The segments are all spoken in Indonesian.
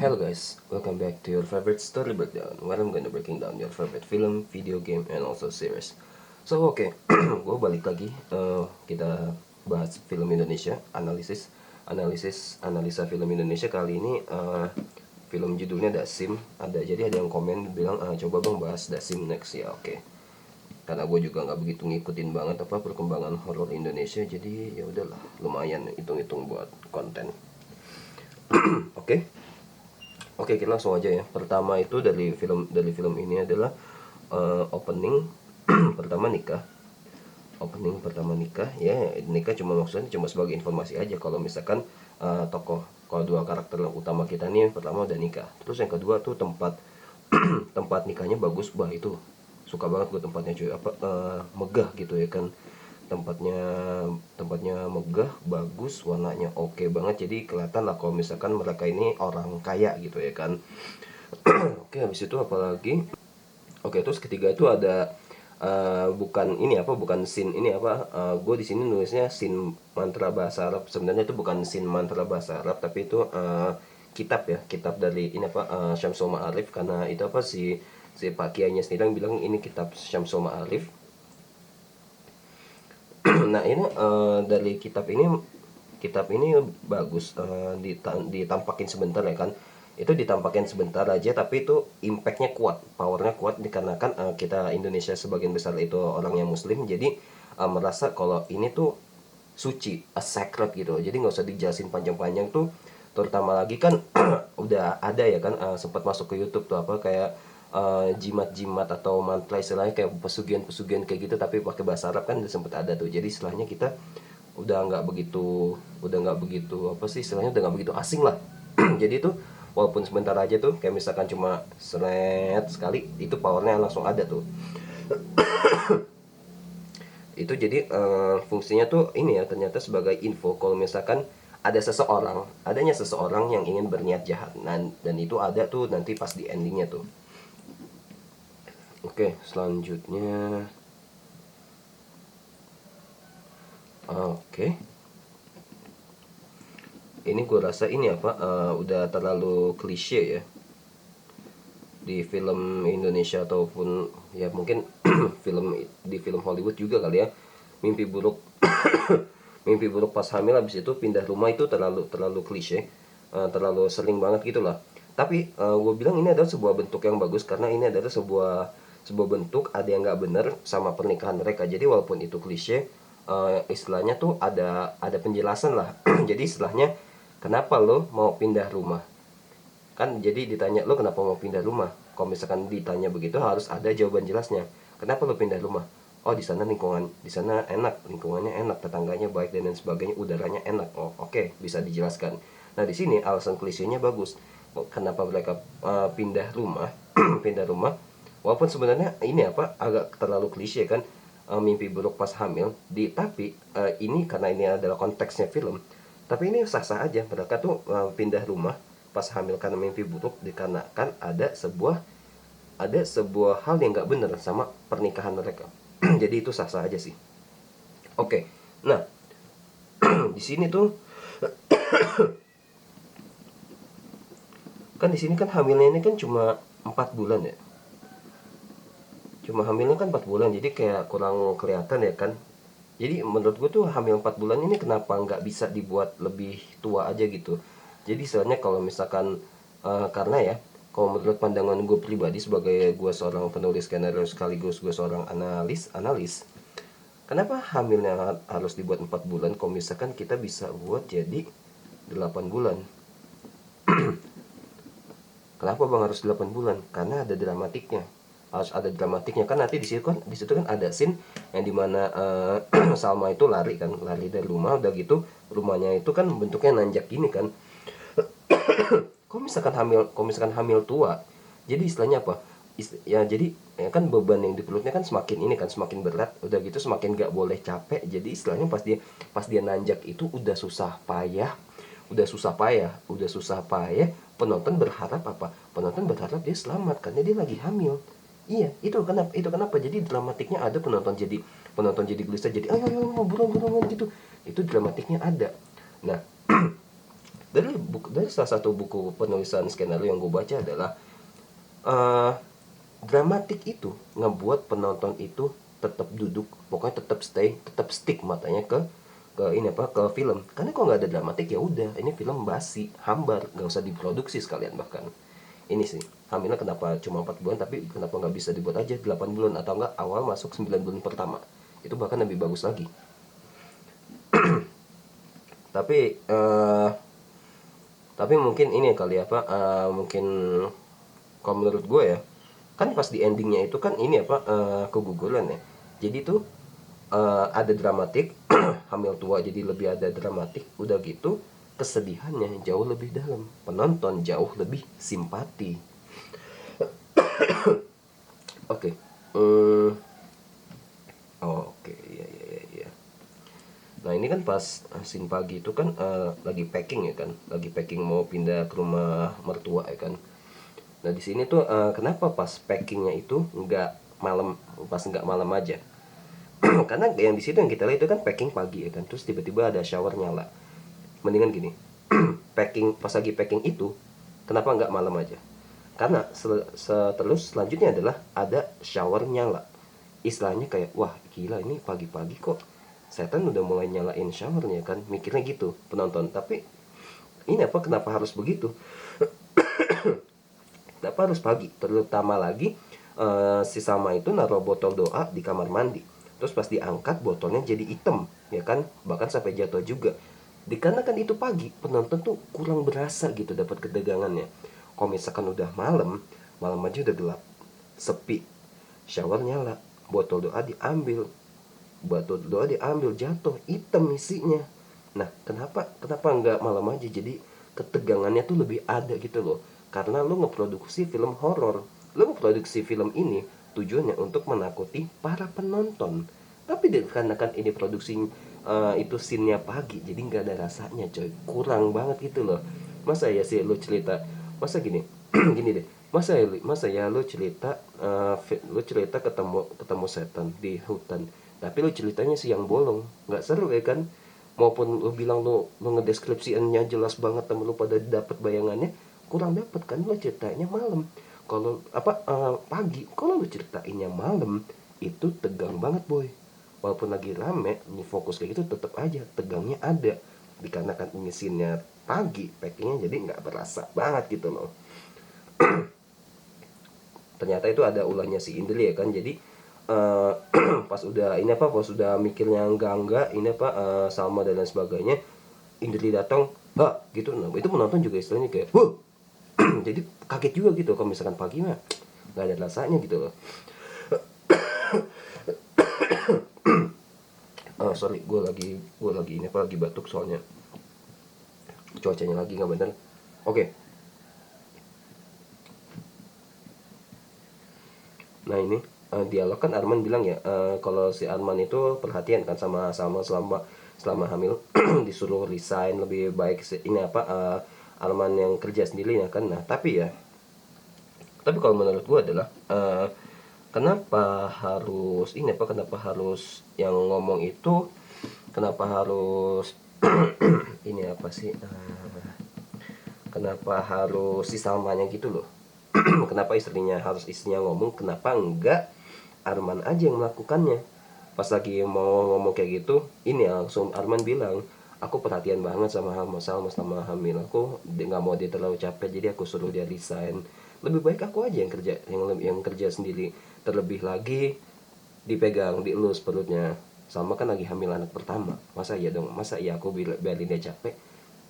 Hello guys, welcome back to your favorite story breakdown, where I'm gonna breaking down your favorite film, video game, and also series. So oke, gue balik lagi. Kita bahas film Indonesia, analisa film Indonesia kali ini. Film judulnya Dasim. Jadi ada yang komen bilang coba bang bahas Dasim next ya. Oke. Karena gue juga nggak begitu ngikutin banget apa perkembangan horor Indonesia, jadi ya udahlah, lumayan hitung-hitung buat konten. Oke. Oke, kita langsung aja ya. Pertama itu dari film ini adalah opening pertama nikah. Opening pertama nikah ya, nikah maksudnya cuma sebagai informasi aja kalau misalkan tokoh, kalau dua karakter utama kita nih pertama udah nikah. Terus yang kedua tuh tempat tempat nikahnya bagus, bah itu suka banget gue tempatnya cuy, megah gitu ya kan. Tempatnya megah, bagus, warnanya oke banget, jadi kelihatan lah kalau misalkan mereka ini orang kaya gitu ya kan. Oke, habis itu apalagi, oke, terus ketiga itu ada bukan scene ini gue di sini nulisnya scene mantra bahasa Arab, sebenarnya itu bukan scene mantra bahasa Arab, tapi itu kitab dari ini Syamsul Ma'arif, karena itu si Pak Kiainya sendiri yang bilang ini kitab Syamsul Ma'arif. Nah ini dari kitab ini bagus, ditampakin sebentar ya kan. Itu ditampakin sebentar aja, tapi itu impactnya kuat, powernya kuat, dikarenakan kita Indonesia sebagian besar itu orangnya Muslim, jadi merasa kalau ini tuh suci, a sacred gitu, jadi nggak usah dijelasin panjang-panjang tuh. Terutama lagi kan udah ada ya kan, sempat masuk ke YouTube tuh kayak jimat-jimat atau mantra, istilahnya kayak pesugihan-pesugihan kayak gitu, tapi pakai bahasa Arab kan udah sempet ada tuh. Jadi istilahnya kita udah nggak begitu apa sih istilahnya, udah nggak begitu asing lah. Jadi itu walaupun sebentar aja tuh, kayak misalkan cuma seret sekali, itu powernya langsung ada tuh. Itu jadi fungsinya tuh ini ya, ternyata sebagai info kalau misalkan adanya seseorang yang ingin berniat jahat, dan itu ada tuh nanti pas di endingnya tuh. Oke, selanjutnya. Oke. Ini gue rasa ini udah terlalu klise ya di film Indonesia, ataupun ya mungkin film Hollywood juga kali ya. Mimpi buruk mimpi buruk pas hamil, habis itu pindah rumah, itu terlalu klise, terlalu sering banget gitulah. Tapi gue bilang ini adalah sebuah bentuk yang bagus, karena ini adalah sebuah bentuk ada yang nggak bener sama pernikahan mereka. Jadi walaupun itu klise, istilahnya tuh ada penjelasan lah. Jadi istilahnya, kenapa lo mau pindah rumah, kan jadi ditanya lo kenapa mau pindah rumah. Kalau misalkan ditanya begitu harus ada jawaban jelasnya. Kenapa lo pindah rumah? Oh, di sana di sana enak, lingkungannya enak, tetangganya baik, dan lain sebagainya, udaranya enak. Oh oke, bisa dijelaskan. Nah di sini alasan klisenya bagus. Kenapa mereka pindah rumah? Pindah rumah, walaupun sebenarnya ini agak terlalu klise kan, mimpi buruk pas hamil, tapi ini karena ini adalah konteksnya film, tapi ini sah-sah aja. Mereka tuh pindah rumah pas hamil karena mimpi buruk, dikarenakan ada sebuah hal yang nggak bener sama pernikahan mereka. Jadi itu sah-sah aja sih. Oke, nah di sini tuh kan, di sini kan hamilnya ini kan cuma 4 bulan ya. Cuma hamilnya kan 4 bulan, jadi kayak kurang kelihatan ya kan. Jadi menurut gue tuh hamil 4 bulan ini kenapa nggak bisa dibuat lebih tua aja gitu. Jadi istilahnya kalau misalkan karena ya, kalau menurut pandangan gue pribadi sebagai gue seorang penulis skenario sekaligus gue seorang analis, kenapa hamilnya harus dibuat 4 bulan kalau misalkan kita bisa buat jadi 8 bulan. Kenapa bang harus 8 bulan? Karena ada dramatiknya. Harus ada dramatiknya kan, nanti di situ kan ada scene yang dimana Salma itu lari dari rumah, udah gitu rumahnya itu kan bentuknya nanjak gini kan. Kalau misalkan hamil tua, jadi istilahnya apa? Ya jadi ya kan, beban yang di perutnya kan semakin ini kan, semakin berat, udah gitu semakin gak boleh capek. Jadi istilahnya pas dia nanjak itu udah susah payah. Penonton berharap dia selamat karena dia lagi hamil. Iya, itu kenapa jadi dramatiknya ada, penonton jadi gelisah, jadi ayo ayo buruan buruan gitu. Itu dramatiknya ada. Nah dari salah satu buku penulisan skenario yang gue baca adalah eh dramatik itu ngebuat penonton itu tetap duduk, pokoknya tetap stay, tetap stick matanya ke ini apa ke film. Karena kalau nggak ada dramatik ya udah ini film basi, hambar, nggak usah diproduksi sekalian. Bahkan ini sih hamilnya kenapa cuma 4 bulan, tapi kenapa nggak bisa dibuat aja 8 bulan atau enggak awal masuk 9 bulan pertama, itu bahkan lebih bagus lagi. Tapi tapi mungkin ini kali apa mungkin kalau menurut gue ya, kan pas di endingnya itu kan ini apa keguguran ya, jadi tuh ada dramatik hamil tua jadi lebih ada dramatik, udah gitu kesedihannya jauh lebih dalam, penonton jauh lebih simpati. Oke. Oke, iya iya iya iya. Nah ini kan pas scene pagi itu kan lagi packing ya kan, lagi packing mau pindah ke rumah mertua ya kan. Nah di sini tuh kenapa pas packingnya itu nggak malam, pas nggak malam aja? Karena yang di situ yang kita lihat itu kan packing pagi ya kan, terus tiba-tiba ada shower nyala. Mendingan gini, packing pas lagi packing itu kenapa nggak malam aja? Karena terus selanjutnya adalah ada shower nyala. Istilahnya kayak wah gila ini pagi-pagi kok setan udah mulai nyalain showernya kan, mikirnya gitu penonton. Tapi ini apa, kenapa harus begitu? Kenapa harus pagi? Terutama lagi si Salma itu naruh botol doa di kamar mandi. Terus pas diangkat botolnya jadi hitam, ya kan? Bahkan sampai jatuh juga. Dikarenakan itu pagi, penonton tuh kurang berasa gitu dapat ketegangannya. Kalau misalkan udah malam, malam aja udah gelap, sepi, shower nyala, botol doa diambil jatuh, hitam isinya. Nah, kenapa nggak malam aja? Jadi ketegangannya tuh lebih ada gitu loh. Karena lo ngeproduksi film horor, lo ngeproduksi film ini tujuannya untuk menakuti para penonton. Tapi dikarenakan ini produksi itu scene-nya pagi, jadi nggak ada rasanya coy, kurang banget gitu loh. Masa ya sih lo cerita, masa gini, gini deh, masa ya lo cerita lo cerita ketemu ketemu setan di hutan, tapi lo ceritanya siang bolong, nggak seru ya kan? Maupun lo bilang lo ngedeskripsiannya jelas banget, temen lo pada dapat bayangannya, kurang dapat kan lo ceritanya malam. Kalau apa pagi, kalau lo ceritainnya malam itu tegang banget boy. Walaupun lagi rame, ini fokus kayak gitu tetap aja tegangnya ada. Dikarenakan ini scene-nya pagi, packingnya jadi nggak berasa banget gitu loh. Ternyata itu ada ulahnya si Indri ya kan, jadi eh, pas udah ini apa, pas udah mikirnya enggak ini apa Salma dan lain sebagainya, Indri datang gitu. Nah itu penonton juga istilahnya kayak wah. Jadi kaget juga gitu kalau misalkan pagi mah nggak ada rasanya gitu loh. Sorry, gue lagi ini apa, lagi batuk soalnya cuacanya lagi nggak bener. Oke. Nah ini dialog kan Arman bilang ya, kalau si Arman itu perhatian kan sama sama selama hamil, disuruh resign, lebih baik ini apa Arman yang kerja sendiri ya kan. Nah tapi kalau menurut gue adalah kenapa harus ini apa, kenapa harus yang ngomong itu, kenapa harus ini apa sih kenapa harus si Salmanya gitu loh. Kenapa istrinya ngomong, kenapa enggak Arman aja yang melakukannya? Pas lagi mau ngomong kayak gitu, ini langsung Arman bilang, aku perhatian banget sama sama hamil aku, nggak mau dia terlalu capek, jadi aku suruh dia resign. Lebih baik aku aja yang kerja sendiri, terlebih lagi dipegang dielus perutnya. Sama kan lagi hamil anak pertama, masa iya aku biarin dia capek?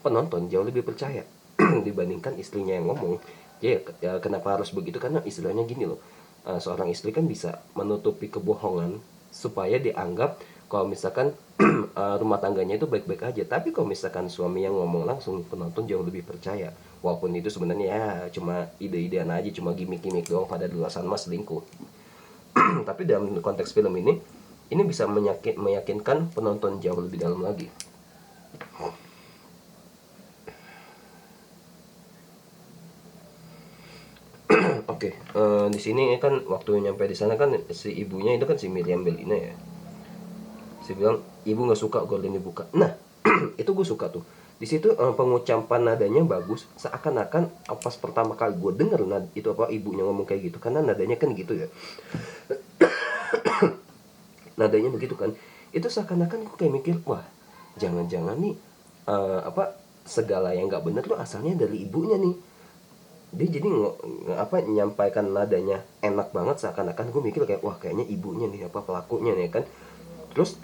Penonton jauh lebih percaya dibandingkan istrinya yang ngomong. Ya, kenapa harus begitu? Karena istilahnya gini loh, seorang istri kan bisa menutupi kebohongan supaya dianggap kalau misalkan rumah tangganya itu baik-baik aja. Tapi kalau misalkan suami yang ngomong langsung, penonton jauh lebih percaya, walaupun itu sebenarnya ya cuma ide-idean aja, cuma gimmick-gimmick doang, pada luasan mas selingkuh. Tapi dalam konteks film ini bisa meyakinkan penonton jauh lebih dalam lagi. Oke, di sini kan waktu nyampe di sana kan si ibunya itu kan si Miriam Bellina ya. Si bilang ibu nggak suka gorden dibuka. Nah, itu gue suka tuh. Di situ pengucapan nadanya bagus, seakan-akan pas pertama kali gue denger itu apa ibunya ngomong kayak gitu, karena nadanya kan gitu ya, nadanya begitu kan, itu seakan-akan gue kayak mikir, wah jangan-jangan nih apa segala yang nggak bener tuh asalnya dari ibunya nih. Dia jadi apa menyampaikan nadanya enak banget, seakan-akan gue mikir kayak wah kayaknya ibunya nih apa pelakunya nih kan. Terus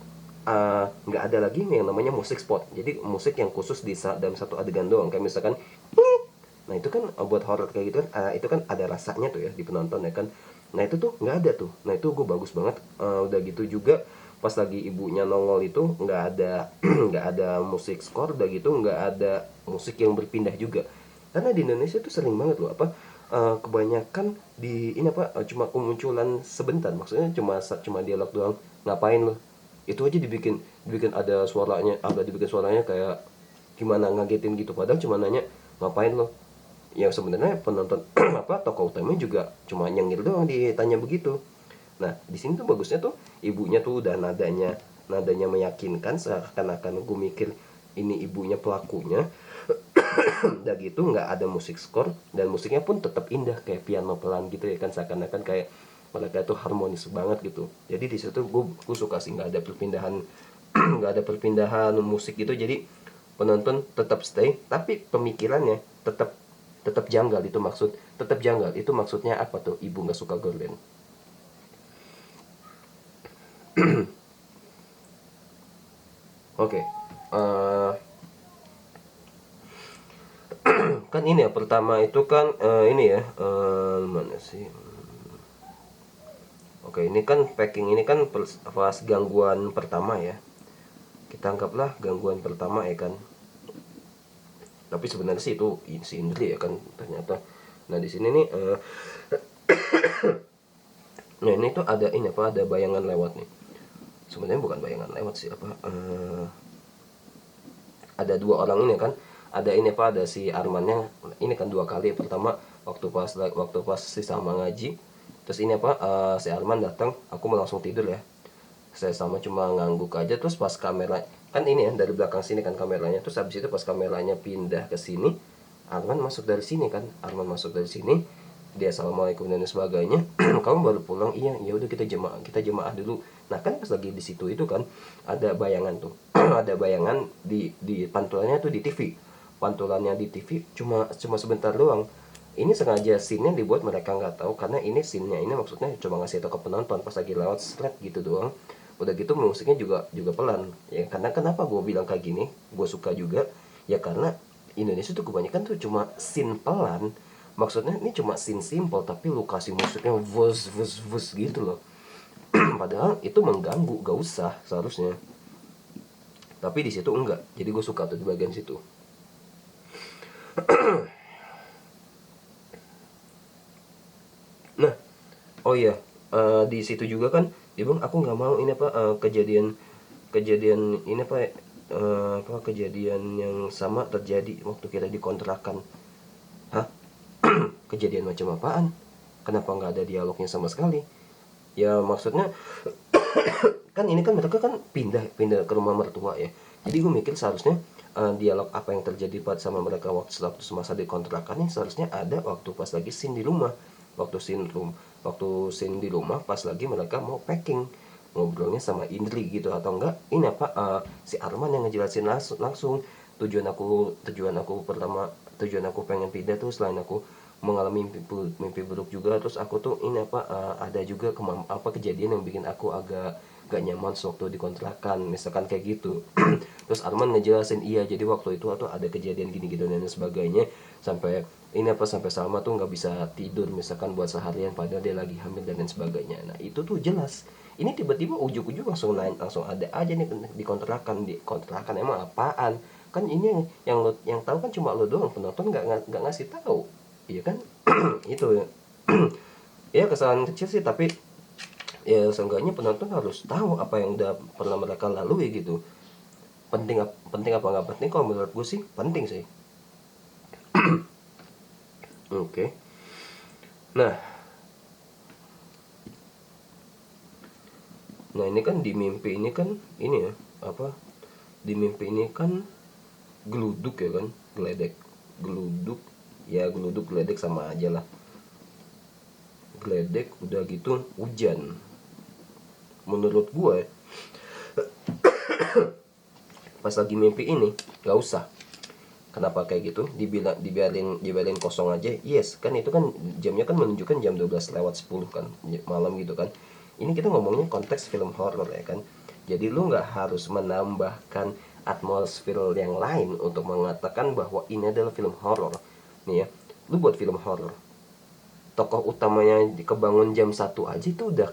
nggak ada lagi yang namanya musik spot, jadi musik yang khusus di dalam satu adegan doang, kayak misalkan nah itu kan buat horror kayak gitu kan, itu kan ada rasanya tuh ya di penonton ya kan. Nah itu tuh nggak ada tuh, nah itu gue bagus banget. Udah gitu juga pas lagi ibunya nongol itu nggak ada nggak ada musik score, udah gitu nggak ada musik yang berpindah juga, karena di Indonesia tuh sering banget loh apa kebanyakan di ini apa cuma kemunculan sebentar, maksudnya cuma dialog doang, ngapain lo, itu aja dibikin dibikin ada suaranya, agak dibikin suaranya kayak gimana ngagetin gitu, padahal cuma nanya ngapain lo, yang sebenarnya penonton apa tokoh utamanya juga cuma nyengir doang ditanya begitu. Nah di sini tuh bagusnya tuh ibunya tuh udah nadanya meyakinkan, seakan-akan gue mikir ini ibunya pelakunya. Udah gitu nggak ada musik skor, dan musiknya pun tetap indah kayak piano pelan gitu ya kan, seakan-akan kayak mereka itu harmonis banget gitu. Jadi di situ gue suka sih nggak ada perpindahan nggak ada perpindahan musik gitu, jadi penonton tetap stay tapi pemikirannya tetap tetap janggal. Itu tetap janggal itu maksudnya apa tuh ibu nggak suka Gordon. Oke. Eh, kan ini ya pertama itu kan ini ya mana sih. Oke, ini kan packing ini kan pas gangguan pertama ya, kita anggaplah gangguan pertama ya kan, tapi sebenarnya sih itu si Indri ya kan ternyata. Nah di sini nih nah ini tuh ada ini apa ada bayangan lewat nih, sebenarnya bukan bayangan lewat sih apa ada dua orang ini kan, ada ini apa ada si Armannya ini kan dua kali. Pertama waktu pas si Salma ngaji, terus ini apa si Arman datang, aku mau langsung tidur ya, saya sama cuma ngangguk aja. Terus pas kamera kan ini ya dari belakang sini kan kameranya, terus habis itu pas kameranya pindah ke sini, Arman masuk dari sini kan, Arman masuk dari sini, dia assalamualaikum dan sebagainya. Kamu baru pulang, iya ya udah kita jemaah dulu. Nah kan pas lagi di situ itu kan ada bayangan tuh ada bayangan di pantulannya tuh di TV, pantulannya di TV cuma cuma sebentar doang. Ini sengaja scene-nya dibuat mereka nggak tahu, karena ini scene-nya ini maksudnya coba ngasih tahu ke penonton pas lagi lewat slide gitu doang. Udah gitu musiknya juga juga pelan ya, karena kenapa gue bilang kayak gini gue suka juga ya, karena Indonesia tuh kebanyakan tuh cuma scene pelan, maksudnya ini cuma scene simple tapi lu kasih musiknya vus vus vus gitu loh. Padahal itu mengganggu, gak usah seharusnya, tapi di situ enggak, jadi gue suka tuh di bagian situ. Nah oh iya, di situ juga kan dia bilang aku nggak mau ini apa kejadian kejadian ini apa kejadian yang sama terjadi waktu kita dikontrakan. Hah, kejadian macam apaan, kenapa nggak ada dialognya sama sekali? Ya maksudnya kan ini kan mereka kan pindah pindah ke rumah mertua ya, jadi gue mikir seharusnya dialog apa yang terjadi pada sama mereka waktu semasa di kontrakan ini seharusnya ada waktu pas lagi scene di rumah, waktu scene di rumah pas lagi mereka mau packing, ngobrolnya sama Indri gitu, atau enggak ini apa si Arman yang ngejelasin langsung tujuan aku pertama, tujuan aku pengen pindah tuh selain aku mengalami mimpi buruk juga, terus aku tuh ini apa ada juga apa kejadian yang bikin aku agak gak nyaman sewaktu dikontrakan misalkan kayak gitu. Terus Arman ngejelasin iya jadi waktu itu atau ada kejadian gini-gini dan sebagainya, sampai ini apa sampai Salma tuh nggak bisa tidur misalkan buat seharian padahal dia lagi hamil dan lain sebagainya. Nah itu tuh jelas, ini tiba-tiba ujuk-ujuk langsung ada aja nih di kontrakan emang apaan, kan ini yang tahu kan cuma lo doang, penonton nggak ngasih tahu, iya kan. Itu ya kesalahan kecil sih, tapi ya seenggaknya penonton harus tahu apa yang udah pernah mereka lalui gitu. Penting apa nggak penting, kalau menurut gue sih penting sih. Oke. Nah nah ini kan di mimpi ini kan ini ya apa di mimpi ini kan geluduk ya kan, geluduk ya, geluduk geledek sama aja lah. Geledek udah gitu hujan. Menurut gue pas lagi mimpi ini nggak usah. Kenapa kayak gitu? Dibiarin kosong aja. Yes, kan itu kan jamnya kan menunjukkan jam 12:10 kan, malam gitu kan. Ini kita ngomongnya konteks film horor ya kan. Jadi lu nggak harus menambahkan atmosfer yang lain untuk mengatakan bahwa ini adalah film horor. Nih ya, lu buat film horor, tokoh utamanya kebangun jam 1 aja itu udah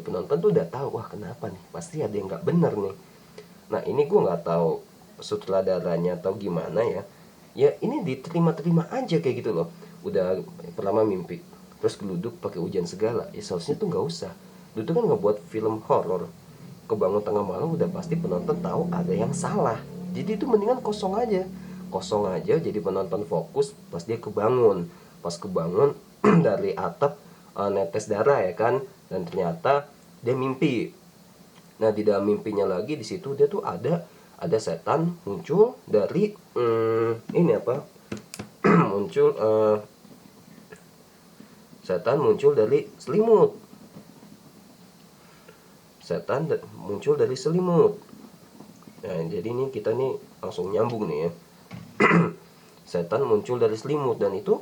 penonton tuh udah tahu, wah kenapa nih, pasti ada yang nggak bener nih. Nah ini gue nggak tahu sutradaranya atau gimana ya. Ya ini diterima-terima aja kayak gitu loh. Udah pertama mimpi, terus geluduk pakai hujan segala. Ya seharusnya tuh nggak usah. Lu tuh kan ngebuat film horor, kebangun tengah malam udah pasti penonton tahu ada yang salah. Jadi itu mendingan kosong aja. Kosong aja jadi penonton fokus pas dia kebangun. Pas kebangun dari atap netes darah ya kan. Dan ternyata dia mimpi. Nah di dalam mimpinya lagi di situ dia tuh ada setan muncul dari ini apa muncul setan muncul dari selimut. Setan muncul dari selimut. Nah jadi ini kita nih langsung nyambung nih ya. Setan muncul dari selimut dan itu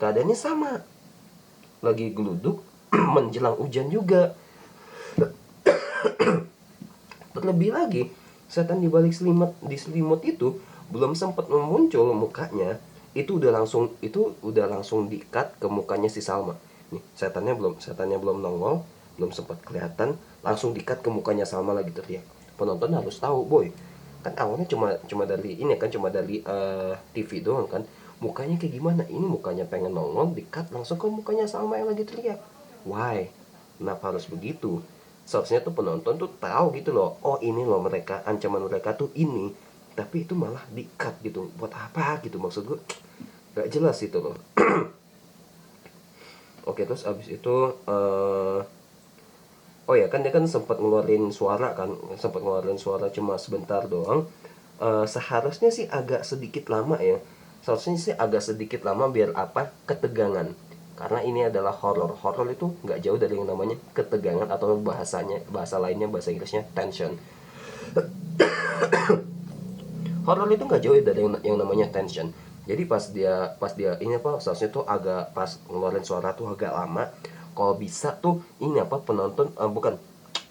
keadaannya sama, lagi geluduk menjelang hujan juga. Terlebih lagi setan di balik selimut itu belum sempat muncul mukanya, itu udah langsung di-cut ke mukanya si Salma. Nih, setannya belum nongol, belum sempat kelihatan, langsung di-cut ke mukanya Salma lagi teriak. Penonton harus tahu, boy. Kan awalnya cuma dari ini kan, cuma dari TV doang kan. Mukanya kayak gimana? Ini mukanya pengen nongol, di-cut langsung ke mukanya Salma yang lagi teriak. Why? Kenapa harus begitu? Seharusnya tuh penonton tuh tahu gitu loh, oh ini loh mereka, ancaman mereka tuh ini, tapi itu malah di-cut gitu. Buat apa gitu, maksud gue gak jelas itu loh. Oke, terus abis itu oh ya kan dia kan sempat ngeluarin suara cuma sebentar doang. Seharusnya sih agak sedikit lama ya, seharusnya sih agak sedikit lama biar apa, ketegangan. Karena ini adalah horor itu nggak jauh dari yang namanya ketegangan, atau bahasa lainnya, bahasa Inggrisnya tension. Horor itu nggak jauh dari yang namanya tension. Jadi pas dia ini apa, seharusnya tuh agak, pas ngeluarin suara tuh agak lama. Kalau bisa tuh ini apa, penonton bukan,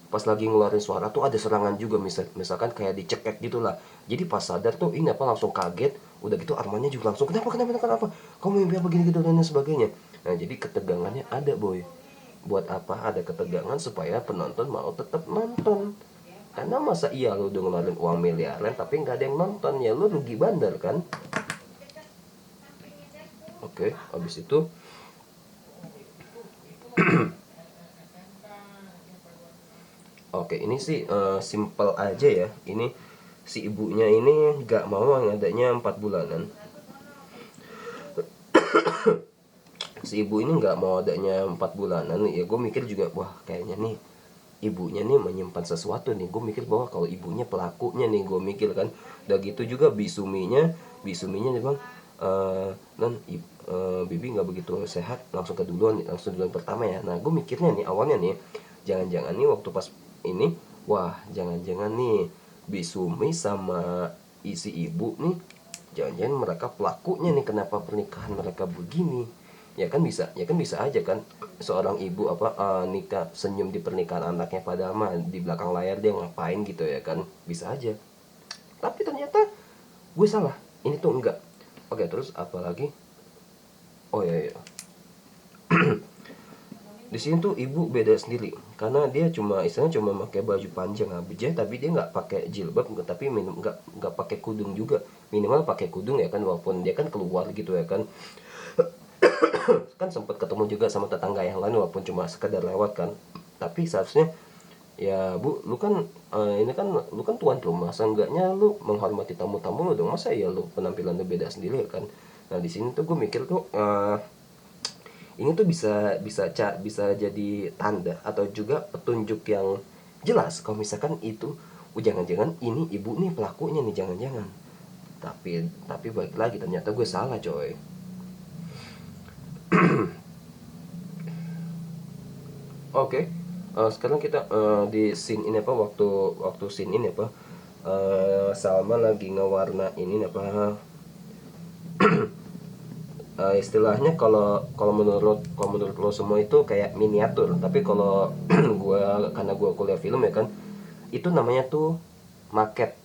pas lagi ngeluarin suara tuh ada serangan juga, misalkan kayak dicekek gitulah. Jadi pas sadar tuh ini apa, langsung kaget. Udah gitu armanya juga langsung kenapa kamu mimpi apa, gini gitu dan sebagainya. Nah jadi ketegangannya ada, boy. Buat apa ada ketegangan? Supaya penonton mau tetap nonton. Karena masa iya lu udah ngeluarin uang miliaran tapi nggak ada yang nonton, ya lu rugi bandar kan. Oke, habis itu oke, ini sih simple aja ya. Ini si ibunya ini nggak mau yang adanya 4 bulanan. Si ibu ini nggak mau adanya 4 bulanan. Ya gue mikir juga, wah kayaknya nih ibunya nih menyimpan sesuatu nih. Gue mikir bahwa kalau ibunya pelakunya nih, gue mikir kan. Udah gitu juga bisuminya nih bang, non bibi nggak begitu sehat, langsung duluan pertama ya. Nah gue mikirnya nih awalnya nih, jangan-jangan nih waktu pas ini, wah jangan-jangan nih bisumi sama isi ibu nih, jangan-jangan mereka pelakunya nih, kenapa pernikahan mereka begini. Ya kan bisa aja kan seorang ibu apa nikah, senyum di pernikahan anaknya, padahal mah di belakang layar dia ngapain gitu ya kan, bisa aja. Tapi ternyata gue salah, ini tuh enggak. Oke, terus apa lagi? Oh ya, ya. Di sini tuh ibu beda sendiri karena dia istilahnya cuma pakai baju panjang aja, tapi dia nggak pakai jilbab, tapi nggak pakai kudung juga. Minimal pakai kudung ya kan, walaupun dia kan keluar gitu ya kan. Kan sempat ketemu juga sama tetangga yang lain walaupun cuma sekedar lewat kan. Tapi seharusnya, ya bu, lu kan ini kan lu kan tuan rumah, seenggaknya lu menghormati tamu-tamu lu dong. Masa ya lu penampilan lu beda sendiri ya kan. Nah di sini tuh gue mikir tuh ini tuh bisa jadi tanda atau juga petunjuk yang jelas kalau misalkan itu, jangan-jangan ini ibu nih pelakunya nih, jangan-jangan. Tapi balik lagi ternyata gue salah coy. Oke, sekarang kita di scene ini apa, waktu waktu scene ini apa, Salma lagi ngewarna ini apa, istilahnya kalau kalau menurut lo semua itu kayak miniatur, tapi kalau gua, karena gua kuliah film ya kan, itu namanya tuh maket.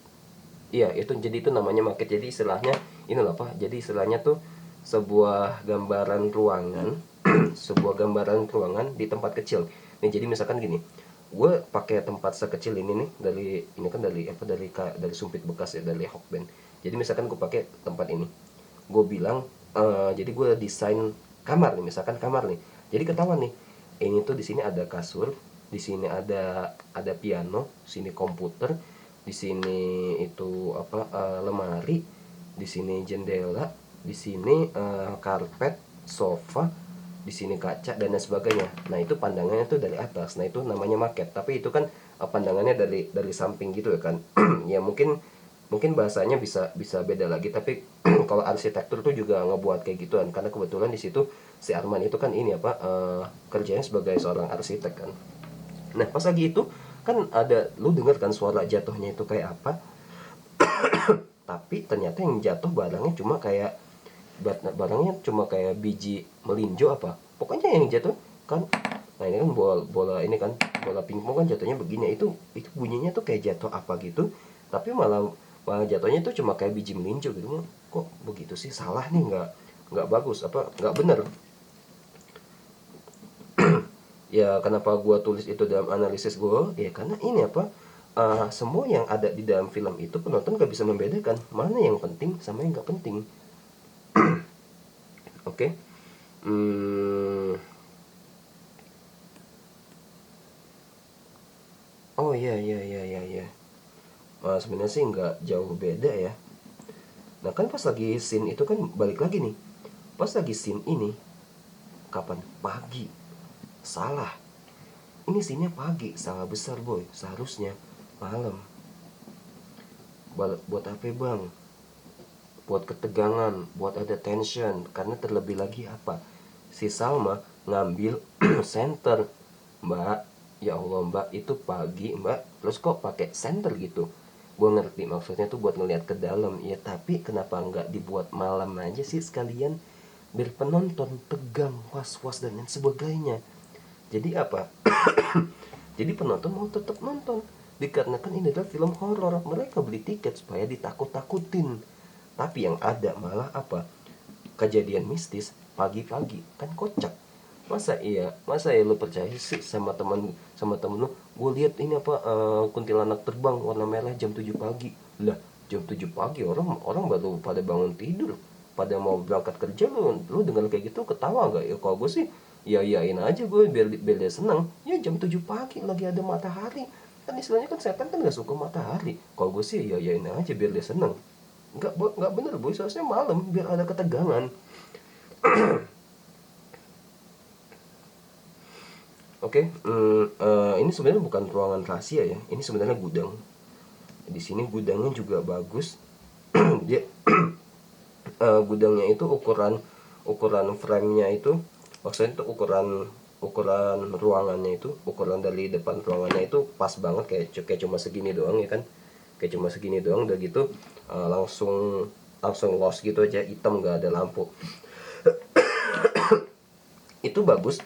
Iya, itu namanya maket. Jadi istilahnya ini loh apa, jadi istilahnya tuh sebuah gambaran ruangan sebuah gambaran ruangan di tempat kecil nih. Jadi misalkan gini, gue pakai tempat sekecil ini nih, dari ini kan, dari apa, dari sumpit bekas ya, dari Hokben. Jadi misalkan gue pakai tempat ini, gue bilang, jadi gue desain kamar nih, misalkan kamar nih, jadi ketahuan nih, ini tuh di sini ada kasur, di sini ada piano, sini komputer, di sini itu apa, lemari, di sini jendela, di sini karpet, sofa, di sini kaca dan lain sebagainya. Nah itu pandangannya tuh dari atas. Nah itu namanya maket. Tapi itu kan pandangannya dari samping gitu ya kan. Ya mungkin mungkin bahasanya bisa bisa beda lagi. Tapi kalau arsitektur tuh juga ngebuat kayak gituan. Karena kebetulan di situ si Arman itu kan ini apa, kerjanya sebagai seorang arsitek kan. Nah pas lagi itu kan ada, lu denger kan suara jatuhnya itu kayak apa. Tapi ternyata yang jatuh barangnya cuma kayak, barangnya cuma kayak biji melinjo apa, pokoknya yang jatuh kan. Nah ini kan bola bola ini kan, bola pingpong kan jatuhnya begini, itu bunyinya tuh kayak jatuh apa gitu, tapi malah malah jatuhnya tuh cuma kayak biji melinjo gitu. Kok begitu sih, salah nih, nggak bagus apa, nggak bener. Ya kenapa gua tulis itu dalam analisis gua, ya karena ini apa, semua yang ada di dalam film itu penonton gak bisa membedakan mana yang penting sama yang nggak penting. Oke. Hmm, oh iya iya iya iya iya. Sebenarnya sih nggak jauh beda ya. Nah kan pas lagi scene itu kan, balik lagi nih. Pas lagi scene ini, kapan? Pagi. Salah. Ini scene-nya pagi, salah besar boy. Seharusnya malam. Buat apa bang? Buat ketegangan, buat ada tension. Karena terlebih lagi apa? Si Salma ngambil center. Mbak, ya Allah mbak, itu pagi mbak, terus kok pakai center gitu. Gue ngerti maksudnya tuh buat ngeliat ke dalam ya, tapi kenapa nggak dibuat malam aja sih sekalian, biar penonton tegang, was-was dan lain sebagainya. Jadi apa, jadi penonton mau tetap nonton, dikarenakan ini adalah film horor, mereka beli tiket supaya ditakut-takutin. Tapi yang ada malah apa, kejadian mistis pagi-pagi, kan kocak. Masa ya lu percaya sih sama temen lu, gue lihat ini apa, kuntilanak terbang warna merah jam 7 pagi. Lah jam 7 pagi orang orang baru pada bangun tidur, pada mau berangkat kerja, lu dengar kayak gitu ketawa nggak ya? Kalau gue sih ya yain aja, gue biar dia seneng. Ya jam 7 pagi lagi ada matahari, kan istilahnya kan setan kan nggak suka matahari. Kalau gue sih ya yain aja biar dia seneng. Nggak bener boy, seharusnya malam biar ada ketegangan. Oke, ini sebenarnya bukan ruangan rahasia ya. Ini sebenarnya gudang. Di sini gudangnya juga bagus. Dia gudangnya itu ukuran ukuran frame-nya itu, maksudnya itu ukuran ukuran ruangannya itu, ukuran dari depan ruangannya itu pas banget, kayak cuma segini doang ya kan. Kayak cuma segini doang, udah gitu langsung langsung los gitu aja, hitam, nggak ada lampu. Itu bagus.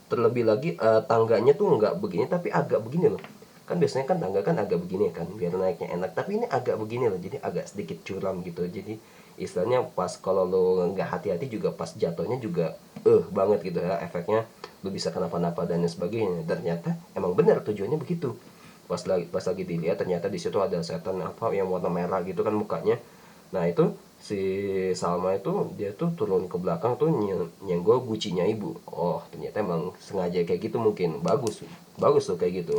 Terlebih lagi tangganya tuh nggak begini tapi agak begini loh. Kan biasanya kan tangga kan agak begini kan biar naiknya enak, tapi ini agak begini loh, jadi agak sedikit curam gitu. Jadi istilahnya pas kalau lo nggak hati-hati juga pas jatuhnya juga banget gitu ya efeknya, lo bisa kenapa-napa dan lain sebagainya. Dan ternyata emang benar tujuannya begitu. Pas lagi dilihat ternyata di situ ada setan apa yang warna merah gitu kan mukanya. Nah itu si Salma itu dia tuh turun ke belakang tuh nyenggol gucinya ibu. Oh ternyata emang sengaja kayak gitu, mungkin bagus bagus tuh kayak gitu.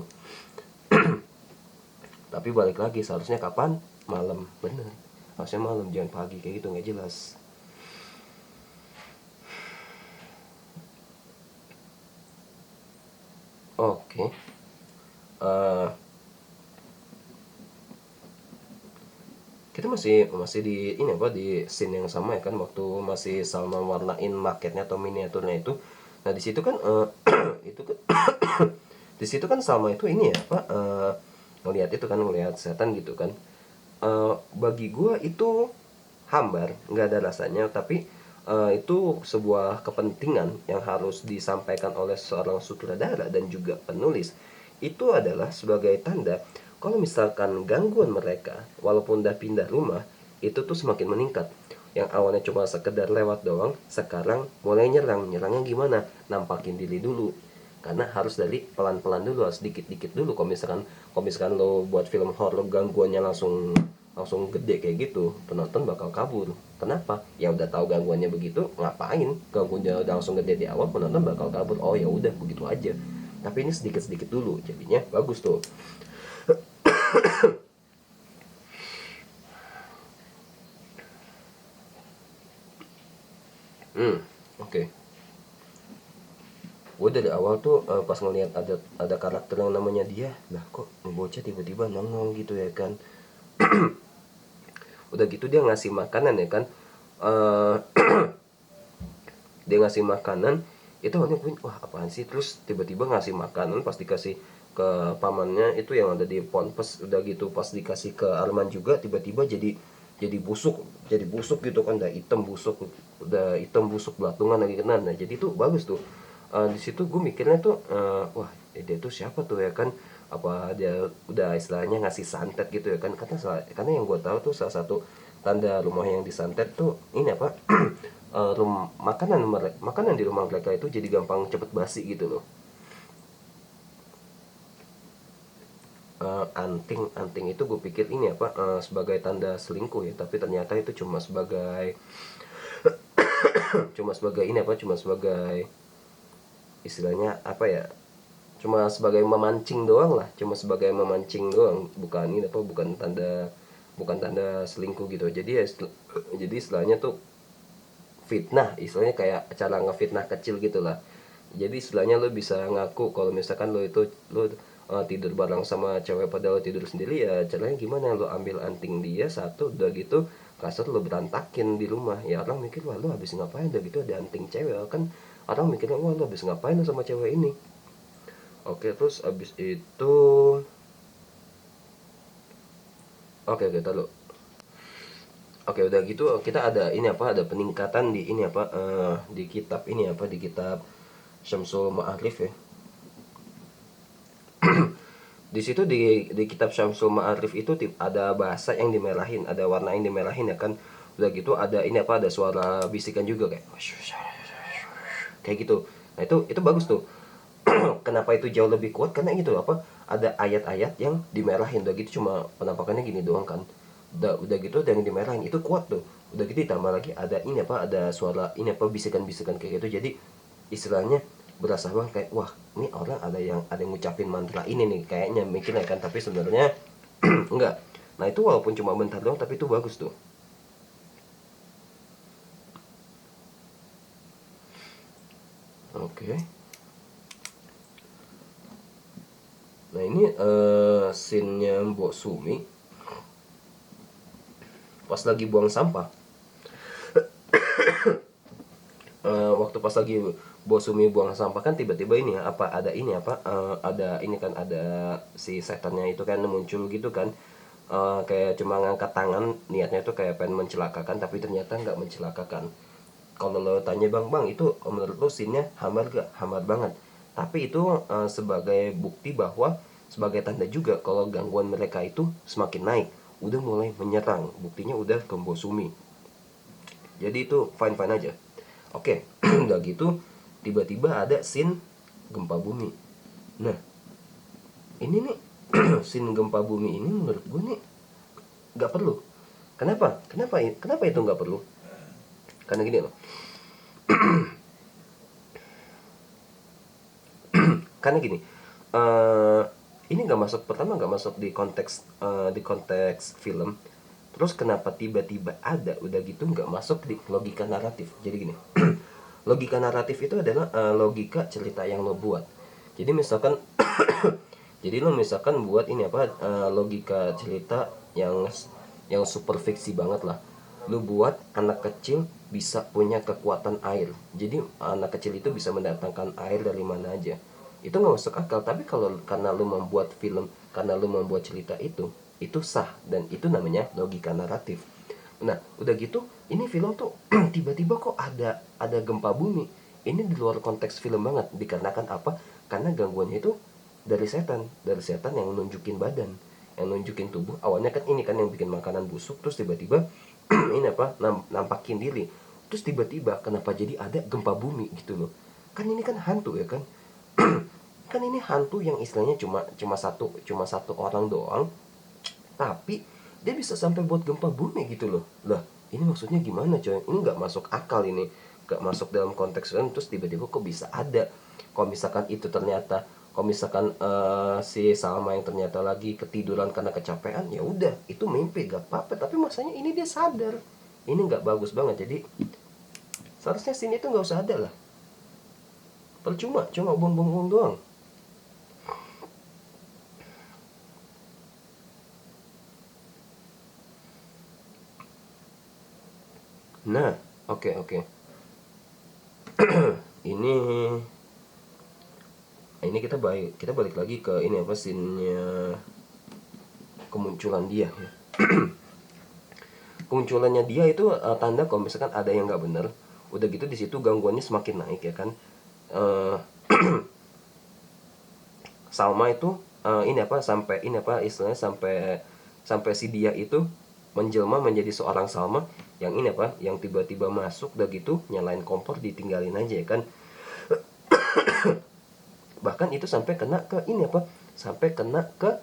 Tapi balik lagi, seharusnya kapan? Malam, bener. Harusnya malam, jangan pagi kayak gitu, nggak jelas. Oke. Eh, kita itu masih masih di ini apa, di scene yang sama ya kan, waktu masih Salma warnain marketnya atau miniaturnya itu. Nah di situ kan itu kan di situ kan Salma itu ini ya apa, ngelihat itu kan, ngelihat setan gitu kan. Bagi gue itu hambar, nggak ada rasanya, tapi itu sebuah kepentingan yang harus disampaikan oleh seorang sutradara dan juga penulis. Itu adalah sebagai tanda kalau misalkan gangguan mereka walaupun udah pindah rumah itu tuh semakin meningkat. Yang awalnya cuma sekedar lewat doang, sekarang mulai nyerang. Nyerangnya gimana? Nampakin diri dulu, karena harus dari pelan-pelan dulu, harus dikit-dikit dulu. Kalau misalkan lo buat film horor gangguannya langsung langsung gede kayak gitu, penonton bakal kabur. Kenapa? Ya udah tahu gangguannya begitu, ngapain gangguannya udah langsung gede di awal, penonton bakal kabur. Oh ya udah begitu aja. Tapi ini sedikit-sedikit dulu, jadinya bagus tuh. Oke. Okay. Gue dari awal tuh pas ngelihat ada karakter yang namanya dia, lah kok bocah tiba-tiba nongol gitu ya kan. Udah gitu dia ngasih makanan ya kan. Eh Dia ngasih makanan, itu awalnya gue wah apaan sih, terus tiba-tiba ngasih makanan, pas dikasih ke pamannya itu yang ada di Ponpes, udah gitu pas dikasih ke Arman juga tiba-tiba jadi busuk gitu kan, udah hitam busuk belatungan lagi kena. Nah jadi tuh bagus tuh. Di situ gue mikirnya tuh wah dia tuh siapa tuh ya kan, apa dia udah istilahnya ngasih santet gitu ya kan, karena yang gue tahu tuh salah satu tanda rumah yang disantet tuh ini apa, makanan di rumah mereka itu jadi gampang cepet basi gitu loh. Anting itu gue pikir ini apa, sebagai tanda selingkuh ya, tapi ternyata itu cuma sebagai istilahnya apa ya, cuma sebagai memancing doang lah, bukan ini apa, bukan tanda selingkuh gitu. Jadi istilahnya tuh fitnah, istilahnya kayak cara ngefitnah kecil gitulah. Jadi istilahnya lo bisa ngaku kalau misalkan lo tidur bareng sama cewek padahal lo tidur sendiri, ya caranya gimana, lo ambil anting dia satu, udah gitu kasur lo berantakin di rumah, ya orang mikir wah lo habis ngapain, udah gitu ada anting cewek kan, orang mikirnya wah lo habis ngapain lo sama cewek ini. Oke, terus abis itu kita lo. Oke, udah gitu kita ada ini apa, ada peningkatan di ini apa, di kitab ini apa, di kitab Syamsul Ma'arif ya. Di situ di kitab Syamsul Ma'arif itu ada bahasa yang dimerahin, ada warna yang dimerahin ya kan. Udah gitu ada ini apa, ada suara bisikan juga kayak gitu. Nah, itu bagus tuh. Kenapa itu jauh lebih kuat? Karena itu apa? Ada ayat-ayat yang dimerahin. Udah gitu cuma penampakannya gini doang kan. Udah gitu ada yang dimerahin, itu kuat tuh. Udah gitu ditambah lagi ada ini apa, ada suara ini apa, bisikan-bisikan kayak gitu. Jadi istilahnya berasa banget kayak wah ini orang ada yang ngucapin mantra ini nih kayaknya, mikirnya kan, tapi sebenarnya enggak. Nah itu walaupun cuma bentar doang tapi itu bagus tuh. Oke. Nah ini scene-nya Mbok Sumi pas lagi buang sampah. Waktu pas lagi Bosumi buang sampah kan tiba-tiba ini ya, apa ada ini apa, ada ini kan, ada si setannya itu kan muncul gitu kan. Kayak cuma ngangkat tangan, niatnya tuh kayak pengen mencelakakan, tapi ternyata nggak mencelakakan. Kalau lo tanya bang itu menurut lo scene-nya hambar gak? Hambar banget. Tapi itu sebagai bukti bahwa, sebagai tanda juga kalau gangguan mereka itu semakin naik, udah mulai menyerang, buktinya udah ke Bosumi. Jadi itu fine fine aja. Oke. Udah gitu tiba-tiba ada scene gempa bumi. Nah ini nih scene gempa bumi ini menurut gue nih nggak perlu. Kenapa itu nggak perlu? Karena gini loh. Karena gini, ini nggak masuk di konteks film. Terus kenapa tiba-tiba ada, udah gitu nggak masuk di logika naratif. Jadi gini, logika naratif itu adalah logika cerita yang lo buat. Jadi misalkan jadi lo misalkan buat ini apa, logika cerita yang yang super fiksi banget lah. Lu buat anak kecil bisa punya kekuatan air, jadi anak kecil itu bisa mendatangkan air dari mana aja. Itu nggak masuk akal, tapi kalau karena lu membuat film, karena lu membuat cerita itu sah, dan itu namanya logika naratif. Nah udah gitu, ini film tuh tiba-tiba kok ada gempa bumi. Ini di luar konteks film banget, dikarenakan apa? Karena gangguannya itu dari setan yang nunjukin badan, yang nunjukin tubuh. Awalnya kan ini kan yang bikin makanan busuk, terus tiba-tiba ini apa, nampakin diri, terus tiba-tiba kenapa jadi ada gempa bumi gitu loh. Kan ini kan hantu ya kan. Kan ini hantu yang istilahnya cuma cuma satu orang doang, tapi dia bisa sampai buat gempa bumi gitu loh. Lah ini maksudnya gimana coy? Ini nggak masuk akal, ini nggak masuk dalam konteks kan. Terus tiba-tiba kok bisa ada, kalau misalkan itu ternyata, kalau misalkan si Salma yang ternyata lagi ketiduran karena kecapean, ya udah itu mimpi gak apa-apa. Tapi masanya ini dia sadar, ini nggak bagus banget. Jadi seharusnya sini tuh nggak usah ada lah, percuma, cuma buang-buang doang. Nah, oke oke. Ini kita balik lagi ke ini apa, scene-nya, kemunculan dia ya. Kemunculannya dia itu tanda kalau misalkan ada yang nggak bener. Udah gitu di situ gangguannya semakin naik ya kan. Eh, Salma itu ini apa, sampai ini apa istilahnya, sampai sampai si dia itu menjelma menjadi seorang Salma yang ini apa, yang tiba-tiba masuk udah gitu nyalain kompor ditinggalin aja ya kan. Bahkan itu sampai kena ke ini apa, sampai kena ke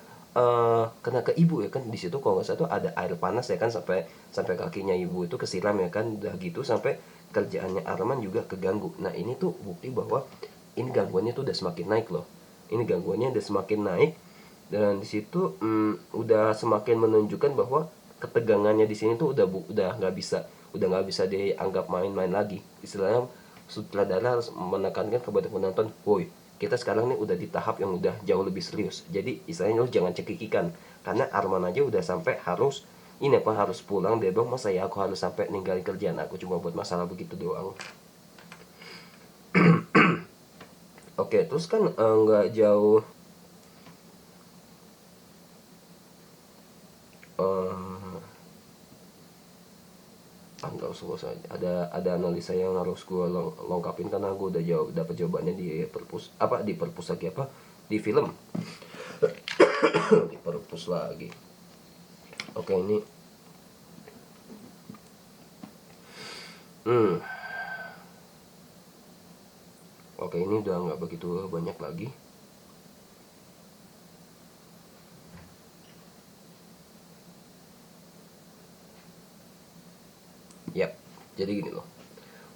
ibu ya kan. Di situ kalau nggak salah tuh ada air panas ya kan, sampai sampai kakinya ibu itu kesiram ya kan. Udah gitu sampai kerjaannya Arman juga keganggu. Nah ini tuh bukti bahwa ini gangguannya tuh udah semakin naik loh. Ini gangguannya udah semakin naik, dan di situ udah semakin menunjukkan bahwa ketegangannya di sini tuh udah nggak bisa dianggap main-main lagi. Istilahnya sutradara harus menekankan kepada penonton, woi kita sekarang nih udah di tahap yang udah jauh lebih serius. Jadi istilahnya lo jangan cekikikan, karena Arman aja udah sampai harus ini apa, harus pulang. Dia bilang, masa ya aku harus sampai ninggalin kerjaan aku cuma buat masalah begitu doang. Oke, terus kan nggak jauh eh nggak usah ada analisa yang harus gue lengkapin, karena gue udah dapat jawabannya di perpus apa, di perpus lagi apa, di film. Di perpus lagi. Oke ini hmm oke ini udah nggak begitu banyak lagi. Yap, jadi gini loh,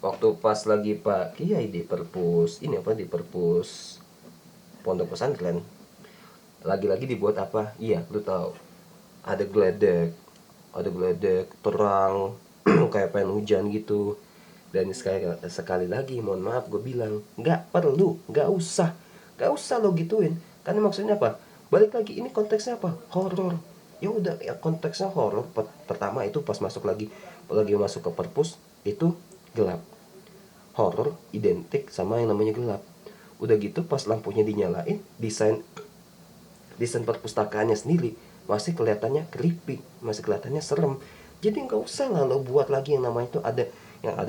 waktu pas lagi Pak Kiai di perpus ini apa, di perpus pondok pesantren, lagi-lagi dibuat apa, iya lu tahu, ada geledek terang kayak pengen hujan gitu. Dan sekali sekali lagi mohon maaf gue bilang, nggak perlu, nggak usah lo gituin. Karena maksudnya apa, balik lagi ini konteksnya apa, horor. Ya udah ya, konteksnya horor. Pertama itu pas masuk lagi masuk ke perpus itu gelap. Horor identik sama yang namanya gelap. Udah gitu pas lampunya dinyalain, desain desain perpustakaannya sendiri masih kelihatannya creepy, masih kelihatannya serem. Jadi nggak usah lah lo buat lagi yang namanya itu ada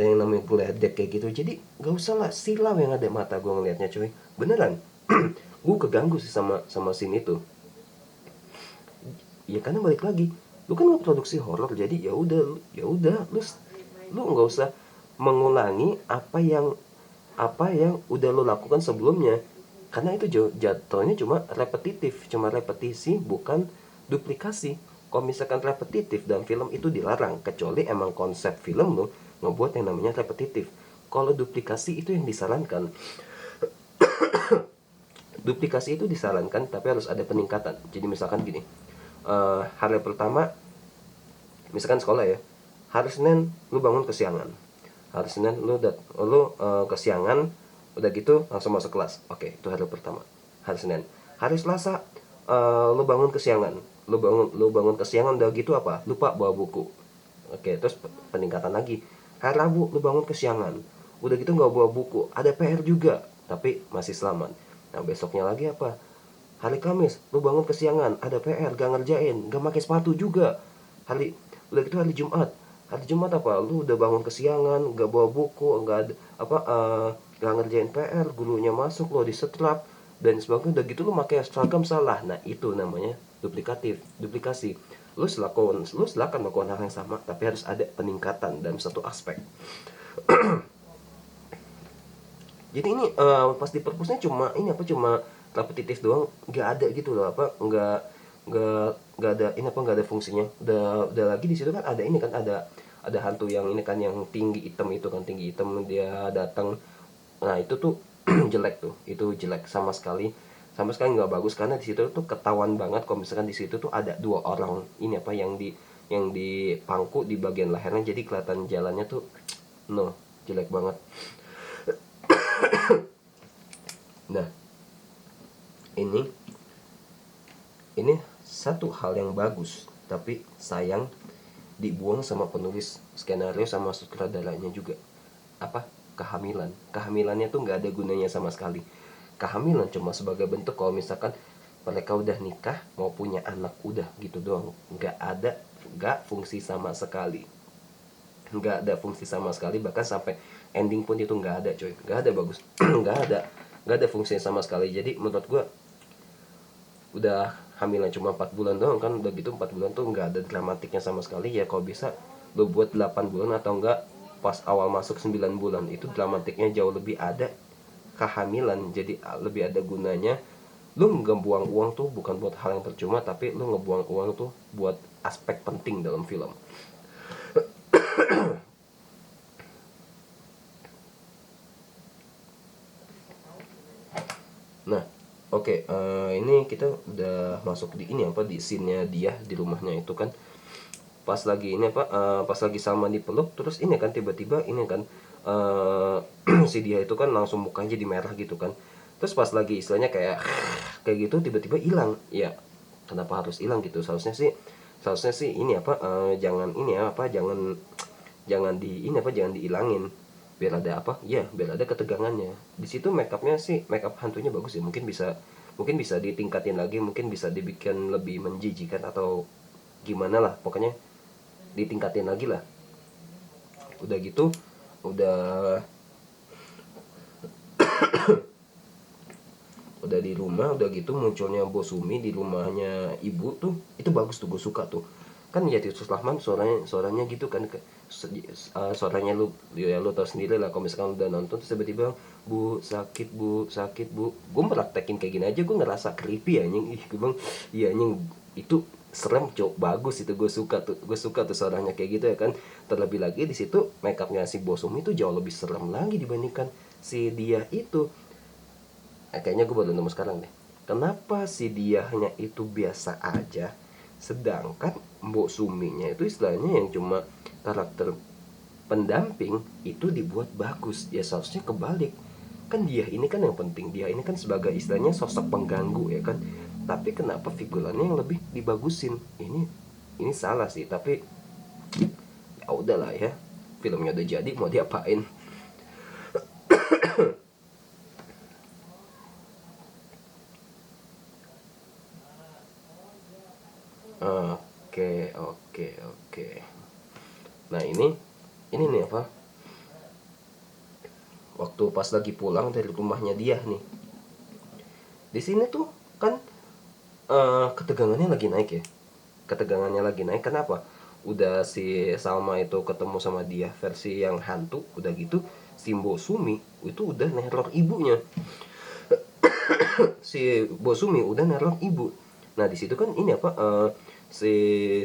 yang namanya geledek kayak gitu. Jadi nggak usah lah, silau yang ada mata gue ngelihatnya cuy, beneran. Gue keganggu sih sama scene itu. Ya karena balik lagi, lu kan ngeproduksi horor, jadi ya udah lu nggak usah mengulangi apa yang udah lo lakukan sebelumnya. Karena itu jatuhnya cuma repetitif, cuma repetisi, bukan duplikasi. Kalau misalkan repetitif dan film itu dilarang, kecuali emang konsep film lo ngebuat yang namanya repetitif. Kalau duplikasi itu yang disarankan. Duplikasi itu disarankan, tapi harus ada peningkatan. Jadi misalkan gini, hari pertama misalkan sekolah ya, hari Senin lu bangun kesiangan, hari Senin lu kesiangan, udah gitu langsung masuk kelas. Oke, itu hari pertama, hari Senin. Hari Selasa lu bangun kesiangan, lu bangun kesiangan udah gitu apa, lupa bawa buku. Oke, terus peningkatan lagi, hari Rabu lu bangun kesiangan, udah gitu nggak bawa buku, ada PR juga tapi masih selamat. Nah besoknya lagi apa, hari Kamis lu bangun kesiangan, ada PR, gak ngerjain, gak pakai sepatu juga. Udah gitu hari Jumat apa, lu udah bangun kesiangan, gak bawa buku, gak ada apa, gak ngerjain PR, gurunya masuk lo disetrap dan sebagainya. Udah gitu lu pakai seragam salah. Nah itu namanya duplikasi. Lu silakan melakukan hal yang sama, tapi harus ada peningkatan dalam satu aspek. Jadi ini pas di perpusnya cuma ini apa, cuma repetitif doang, nggak ada gitu loh, apa nggak ada ini apa, nggak ada fungsinya. Udah lagi di situ kan ada ini kan, ada hantu yang ini kan, yang tinggi hitam itu kan, tinggi hitam dia datang. Nah itu tuh jelek tuh, itu jelek sama sekali nggak bagus, karena di situ tuh ketahuan banget kalau misalkan di situ tuh ada dua orang ini apa, yang di pangku di bagian lehernya, jadi kelihatan jalannya tuh no, jelek banget. Nah ini ini satu hal yang bagus, tapi sayang dibuang sama penulis skenario sama sutradaranya juga. Apa, kehamilannya tuh nggak ada gunanya sama sekali. Kehamilan cuma sebagai bentuk kalau misalkan mereka udah nikah mau punya anak, udah gitu doang, nggak fungsi sama sekali, nggak ada fungsi sama sekali. Bahkan sampai ending pun itu nggak ada coy, nggak ada bagus. Nggak ada fungsinya sama sekali. Jadi menurut gue udah hamilan cuma 4 bulan doang kan, udah gitu 4 bulan tuh nggak ada dramatiknya sama sekali. Ya kalau bisa lo buat 8 bulan atau enggak pas awal masuk 9 bulan, itu dramatiknya jauh lebih ada. Kehamilan jadi lebih ada gunanya. Lu ngebuang uang tuh bukan buat hal yang percuma, tapi lu ngebuang uang tuh buat aspek penting dalam film. Nah, oke, ini kita udah masuk di ini apa, di scene-nya dia di rumahnya itu kan. Pas lagi ini apa, pas lagi Salma dipeluk, terus ini kan tiba-tiba ini kan, si dia itu kan langsung mukanya jadi merah gitu kan. Terus pas lagi istilahnya kayak kayak gitu tiba-tiba hilang. Ya, kenapa harus hilang gitu? Seharusnya sih ini apa, jangan ini ya apa, jangan jangan di ini apa, jangan dihilangin, biar ada apa ya, biar ada ketegangannya. Di situ make up hantunya bagus ya, mungkin bisa ditingkatin lagi, mungkin bisa dibikin lebih menjijikan atau gimana lah, pokoknya ditingkatin lagi lah. Udah gitu, udah udah di rumah, udah gitu munculnya Bosumi di rumahnya ibu tuh, itu bagus tuh, gue suka tuh. Kan ya Titus Rahman suaranya gitu kan, suaranya lu ya lu tau sendiri lah kalau misalkan udah nonton terus tiba-tiba bu sakit bu, gue praktekin kayak gini aja gue ngerasa creepy anjing. Ih gue bilang iya anjing, itu serem cok, bagus itu, gue suka tuh suaranya kayak gitu ya kan. Terlebih lagi di situ make upnya si Bosumi itu jauh lebih serem lagi dibandingkan si dia itu. Kayaknya gue baru nemu sekarang deh, kenapa si diahnya itu biasa aja, sedangkan Mbok Suminya itu istilahnya yang cuma karakter pendamping itu dibuat bagus. Ya seharusnya kebalik kan, dia ini kan yang penting, dia ini kan sebagai istilahnya sosok pengganggu ya kan, tapi kenapa figurannya yang lebih dibagusin. Ini salah sih, tapi ya udahlah ya, filmnya udah jadi mau diapain. Oke. Nah ini nih apa, waktu pas lagi pulang dari rumahnya dia nih, di sini tuh kan, ketegangannya lagi naik ya, kenapa, udah si Salma itu ketemu sama dia versi yang hantu, udah gitu si Mbok Sumi itu udah neror ibunya. Si Bosumi udah neror ibu. Nah di situ kan ini apa, si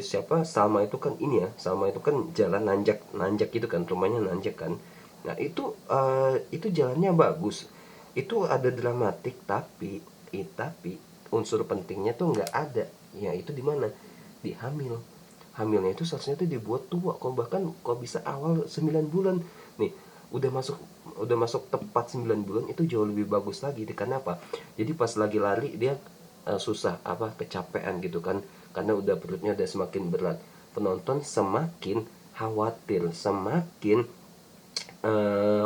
siapa Salma itu kan ini ya, Salma itu kan jalan nanjak nanjak gitu kan, rumahnya nanjak kan. Nah itu jalannya bagus, itu ada dramatik, tapi unsur pentingnya tuh nggak ada. Ya itu di mana, di hamilnya itu seharusnya tuh dibuat tua, kok bahkan kok bisa awal 9 bulan nih, udah masuk udah masuk tepat 9 bulan itu jauh lebih bagus lagi. Karena apa, jadi pas lagi lari dia susah apa, kecapean gitu kan, karena udah perutnya udah semakin berat. Penonton semakin khawatir, semakin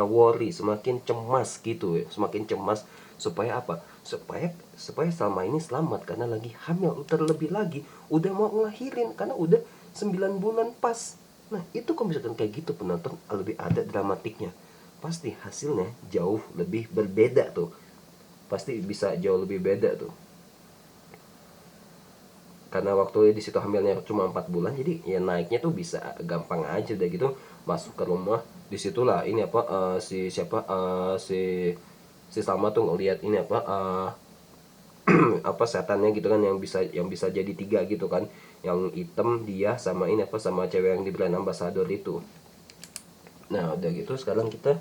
worry, semakin cemas gitu ya, semakin cemas supaya apa? Supaya Salma ini selamat karena lagi hamil, terlebih lagi udah mau ngelahirin karena udah 9 bulan pas. Nah, itu kalau misalkan kayak gitu penonton lebih ada dramatiknya. Pasti hasilnya jauh lebih berbeda tuh. Pasti bisa jauh lebih beda tuh. Karena waktu di situ hamilnya cuma 4 bulan, jadi ya naiknya tuh bisa gampang aja udah gitu masuk ke rumah. Disitulah ini apa si siapa si Salma tuh ngeliat ini apa apa setannya gitu kan, yang bisa jadi 3 gitu kan, yang hitam dia sama ini apa sama cewek yang di brand ambassador itu. Nah udah gitu sekarang kita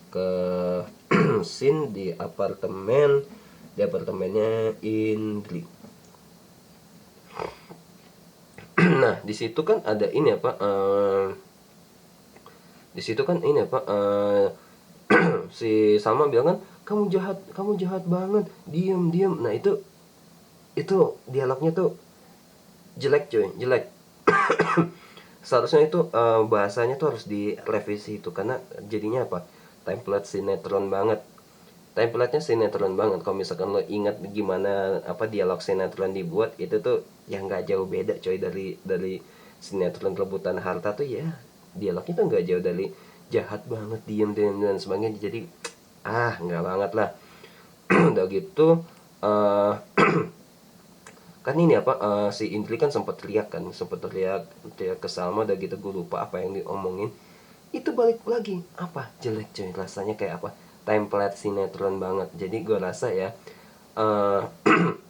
ke scene di apartemennya Indri. Nah di situ kan ada ini apa di situ kan ini apa si Salma bilang kan, kamu jahat banget, diem diem. Nah itu dialognya tuh jelek cuy, jelek. Seharusnya itu bahasanya tuh harus direvisi itu, karena jadinya apa, template sinetron banget. Template-nya sinetron banget. Kalau misalkan lo ingat gimana apa dialog sinetron dibuat, itu tuh yang nggak jauh beda coy dari sinetron rebutan harta tuh ya. Dialognya tuh nggak jauh dari jahat banget, diem diem dan sebagainya. Jadi nggak banget lah. Udah gitu eh kan ini apa si Indri kan sempat teriak teriak ke Salma. Udah gitu gue lupa apa yang diomongin. Itu balik lagi apa jelek coy, rasanya kayak apa, template sinetron banget. Jadi gue rasa ya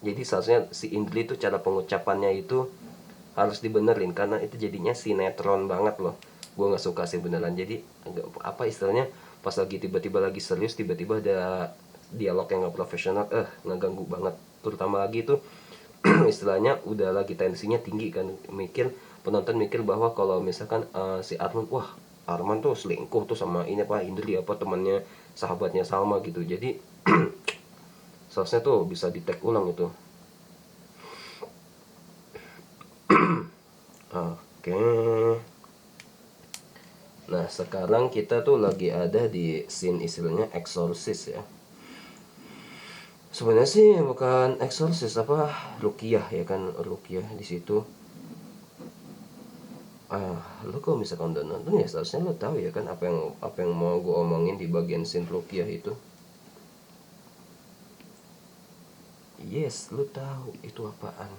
jadi seharusnya si Indri itu cara pengucapannya itu harus dibenerin, karena itu jadinya sinetron banget loh. Gue nggak suka sih beneran. Jadi apa istilahnya, pas lagi tiba-tiba lagi serius tiba-tiba ada dialog yang nggak profesional, ngeganggu banget. Terutama lagi itu istilahnya udah lagi tensinya tinggi kan, penonton mikir bahwa kalau misalkan si Arman, wah Arman tuh selingkuh tuh sama ini apa Indri apa temannya sahabatnya Salma gitu. Jadi seharusnya tuh bisa di take ulang itu. Oke. Nah sekarang kita tuh lagi ada di scene istilahnya eksorsis ya. Sebenarnya sih bukan eksorsis, apa rukiah ya kan, rukiah di situ. Lo kalau misalkan udah nonton ya seharusnya lo tahu ya kan apa yang mau gue omongin di bagian scene rukiah itu. Yes, lo tahu itu apaan.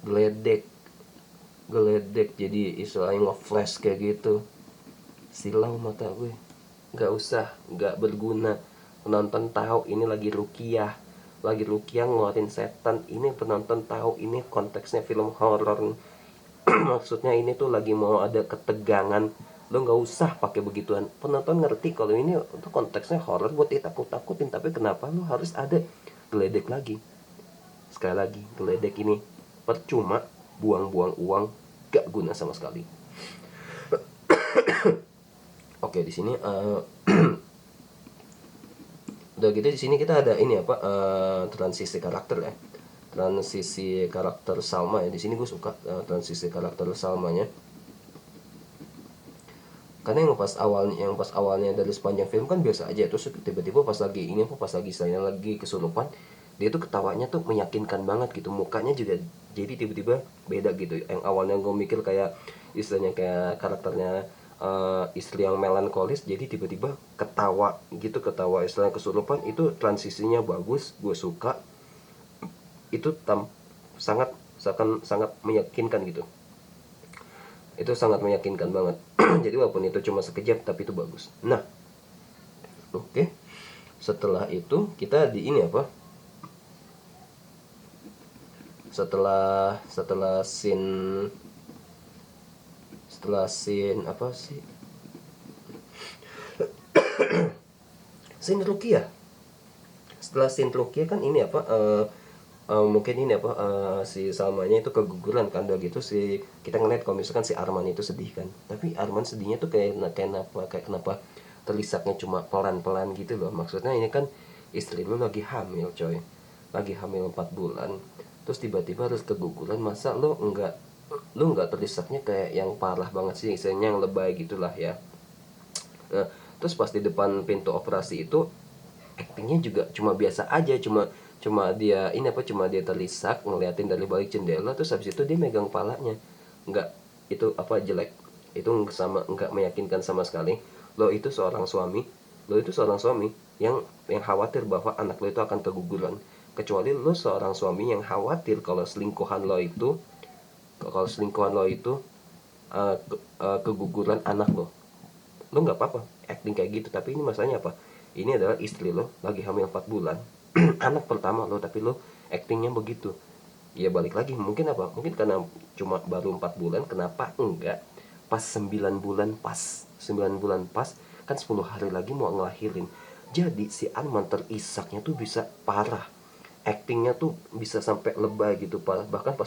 Geledek, geledek jadi istilahnya nge-flash kayak gitu. Silau mata gue. Nggak berguna. Penonton tahu ini lagi rukiah ngeluarin setan. Ini penonton tahu ini konteksnya film horor. Maksudnya ini tuh lagi mau ada ketegangan. Lo nggak usah pakai begituan. Penonton ngerti kalau ini tuh konteksnya horor buat ditakut-takutin. Tapi kenapa lo harus ada geledek lagi? Sekali lagi, geledek ini percuma, buang-buang uang, gak guna sama sekali. Oke, di sini udah gitu di sini kita ada ini apa transisi karakter ya, transisi karakter Salma ya. Di sini gue suka transisi karakter Salmanya, karena yang pas awalnya dari sepanjang film kan biasa aja, terus tiba-tiba pas lagi saya lagi kesurupan, dia tuh ketawanya tuh meyakinkan banget gitu, mukanya juga jadi tiba-tiba beda gitu. Yang awalnya gue mikir kayak istilahnya kayak karakternya istri yang melankolis, jadi tiba-tiba ketawa gitu, ketawa istilahnya kesurupan. Itu transisinya bagus, gue suka. Itu sangat sangat sangat meyakinkan gitu, itu sangat meyakinkan banget. Jadi walaupun itu cuma sekejap tapi itu bagus. Nah oke, setelah itu kita di ini apa, setelah scene apa sih, scene Rukia. Setelah scene Rukia kan ini apa mungkin ini apa si Salmanya itu keguguran kan. Udah gitu si kita ngeliat kalau misalkan si Arman itu sedih kan, tapi Arman sedihnya tuh kayak kenapa terlisaknya cuma pelan-pelan gitu loh. Maksudnya ini kan istri lu lagi hamil coy, lagi hamil 4 bulan, terus tiba-tiba harus keguguran. Masa lu nggak terisaknya kayak yang parah banget sih, istilahnya yang lebay gitulah ya. Nah, terus pas di depan pintu operasi itu actingnya juga cuma biasa aja, cuma cuma dia ini apa cuma dia terisak ngeliatin dari balik jendela, terus habis itu dia megang palanya. Nggak, itu apa, jelek, itu nggak meyakinkan sama sekali. Lo itu seorang suami yang khawatir bahwa anak lo itu akan keguguran. Kecuali lo seorang suami yang khawatir kalau selingkuhan lo itu keguguran anak lo nggak apa-apa acting kayak gitu. Tapi ini masalahnya apa, ini adalah istri lo lagi hamil 4 bulan anak pertama lo, tapi lo actingnya begitu. Ya balik lagi, mungkin apa, mungkin karena cuma baru 4 bulan, kenapa enggak pas 9 bulan pas, kan 10 hari lagi mau ngelahirin. Jadi si Arman terisaknya tuh bisa parah, actingnya tuh bisa sampai lebay gitu, bahkan pas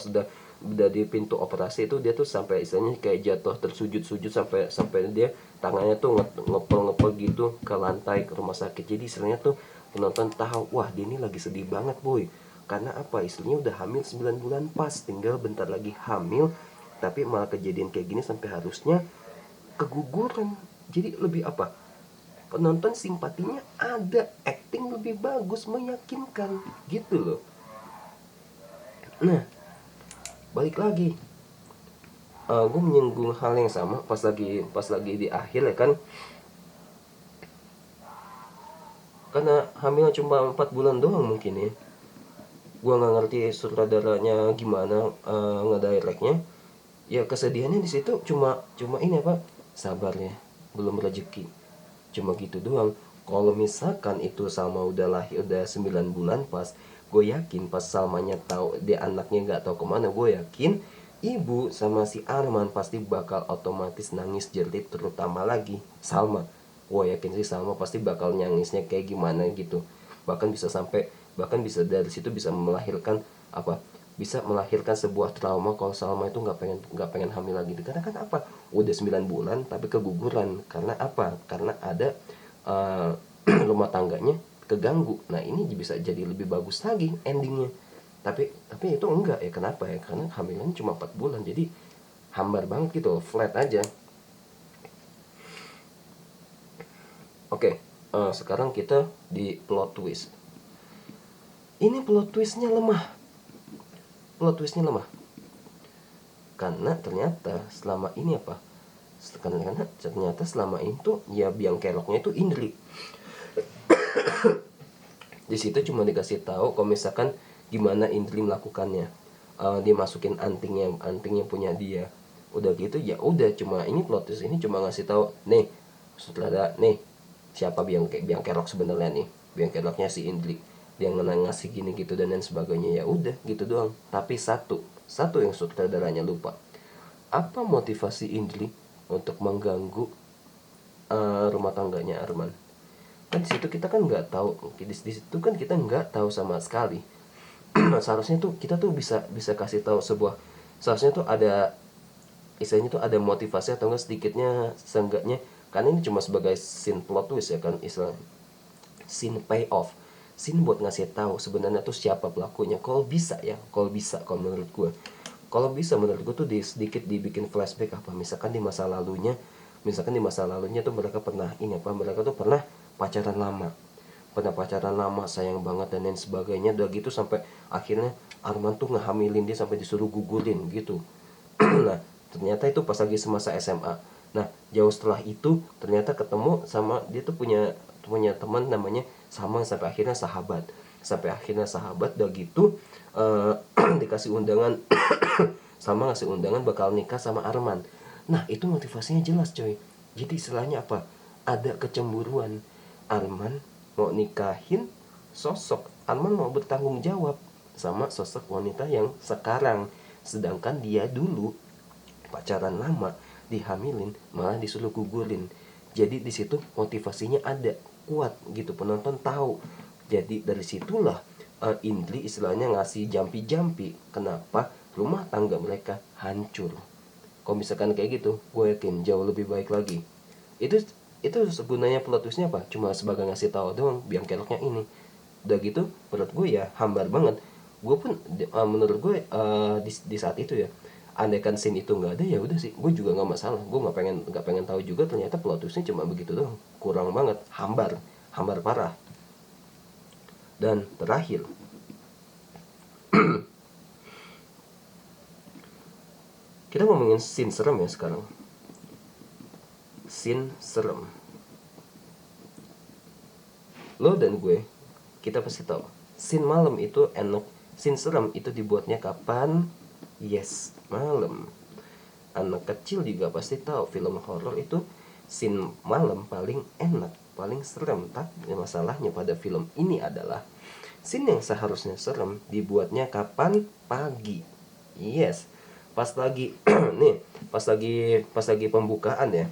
udah di pintu operasi itu dia tuh sampai istilahnya kayak jatuh tersujud-sujud, sampai sampai dia tangannya tuh ngepel-ngepel gitu ke lantai ke rumah sakit. Jadi istilahnya tuh penonton tahu, wah dia ini lagi sedih banget boy, karena apa, istrinya udah hamil 9 bulan pas, tinggal bentar lagi hamil, tapi malah kejadian kayak gini sampai harusnya keguguran. Jadi lebih apa, penonton simpatinya ada, acting lebih bagus, meyakinkan gitu loh. Nah balik lagi, gue menyinggung hal yang sama pas lagi di akhir ya kan, karena hamilnya cuma 4 bulan doang mungkin ya. Gue nggak ngerti sutradaranya gimana ngedirectnya. Ya kesedihannya di situ cuma cuma ini apa, sabar ya, belum rezeki, cuma gitu doang. Kalau misalkan itu Salma udah lahir udah 9 bulan pas, gue yakin pas Salmanya tahu dia anaknya nggak tahu kemana, gue yakin ibu sama si Arman pasti bakal otomatis nangis jerit, terutama lagi Salma. Gue yakin sih Salma pasti bakal nangisnya kayak gimana gitu. Bahkan bisa dari situ bisa melahirkan apa, bisa melahirkan sebuah trauma kalau Salma itu nggak pengen hamil lagi. Karena kan apa, udah 9 bulan tapi keguguran. Karena apa, karena ada rumah tangganya keganggu. Nah ini bisa jadi lebih bagus lagi endingnya. Tapi itu enggak ya, kenapa ya, karena hamilnya cuma 4 bulan, jadi hambar banget gitu, flat aja. Oke, sekarang kita di plot twist. Ini plot twistnya lemah karena ternyata selama ini apa, karena ternyata selama itu ya biang keroknya itu Indri. Di situ cuma dikasih tahu kalau misalkan gimana Indri melakukannya. Dia masukin antingnya punya dia, udah gitu ya udah, cuma ini plot twist ini cuma ngasih tahu nih sutradara nih siapa biang kerok sebenarnya nih, biang keroknya si Indri, dia ngasih gini gitu dan lain sebagainya. Ya udah gitu doang. Tapi satu yang sutradaranya lupa, apa motivasi Indri untuk mengganggu rumah tangganya Arman. Kan di situ kita kan nggak tahu, di situ kan kita nggak tahu sama sekali. Seharusnya tuh kita tuh bisa kasih tahu seharusnya tuh ada istilahnya tuh ada motivasi atau enggak sedikitnya seenggaknya, karena ini cuma sebagai scene plot twist ya kan, istilah scene payoff, scene buat ngasih tahu sebenarnya tuh siapa pelakunya. Kalau bisa kalau menurut gue, tuh sedikit dibikin flashback apa, misalkan di masa lalunya tuh mereka pernah ini apa, mereka tuh pernah pacaran lama, sayang banget dan lain sebagainya. Udah gitu sampai akhirnya Arman tuh ngehamilin dia sampai disuruh gugulin gitu. Nah ternyata itu pas lagi semasa SMA. Nah jauh setelah itu ternyata ketemu sama dia tuh punya teman namanya sama, sampai akhirnya sahabat. Udah gitu dikasih undangan sama ngasih undangan bakal nikah sama Arman. Nah itu motivasinya jelas coy. Jadi istilahnya apa, ada kecemburuan. Arman mau bertanggung jawab sama sosok wanita yang sekarang, sedangkan dia dulu pacaran lama, dihamilin, malah disuruh gugulin. Jadi di situ motivasinya ada, kuat gitu, penonton tahu. Jadi dari situlah Indri istilahnya ngasih jampi-jampi kenapa rumah tangga mereka hancur. Kalau misalkan kayak gitu, gue yakin jauh lebih baik lagi. Itu sebenarnya plot twistnya apa, cuma sebagai ngasih tahu doang biang keroknya ini. Udah gitu menurut gue ya hambar banget. gue pun menurut gue di saat itu ya, andaikan scene itu nggak ada ya udah sih gue juga nggak masalah, gue nggak pengen tahu juga ternyata plot twistnya cuma begitu doang, kurang banget, hambar parah. Dan terakhir, kita ngomongin scene serem ya sekarang. Scene serem, lo dan gue, kita pasti tahu scene malam itu enak, scene serem itu dibuatnya kapan? Yes, malam. Anak kecil juga pasti tahu film horor itu scene malam paling enak, paling serem. Tapi masalahnya pada film ini adalah scene yang seharusnya serem dibuatnya kapan? Pagi. Yes, pas lagi nih, pas lagi pembukaan ya,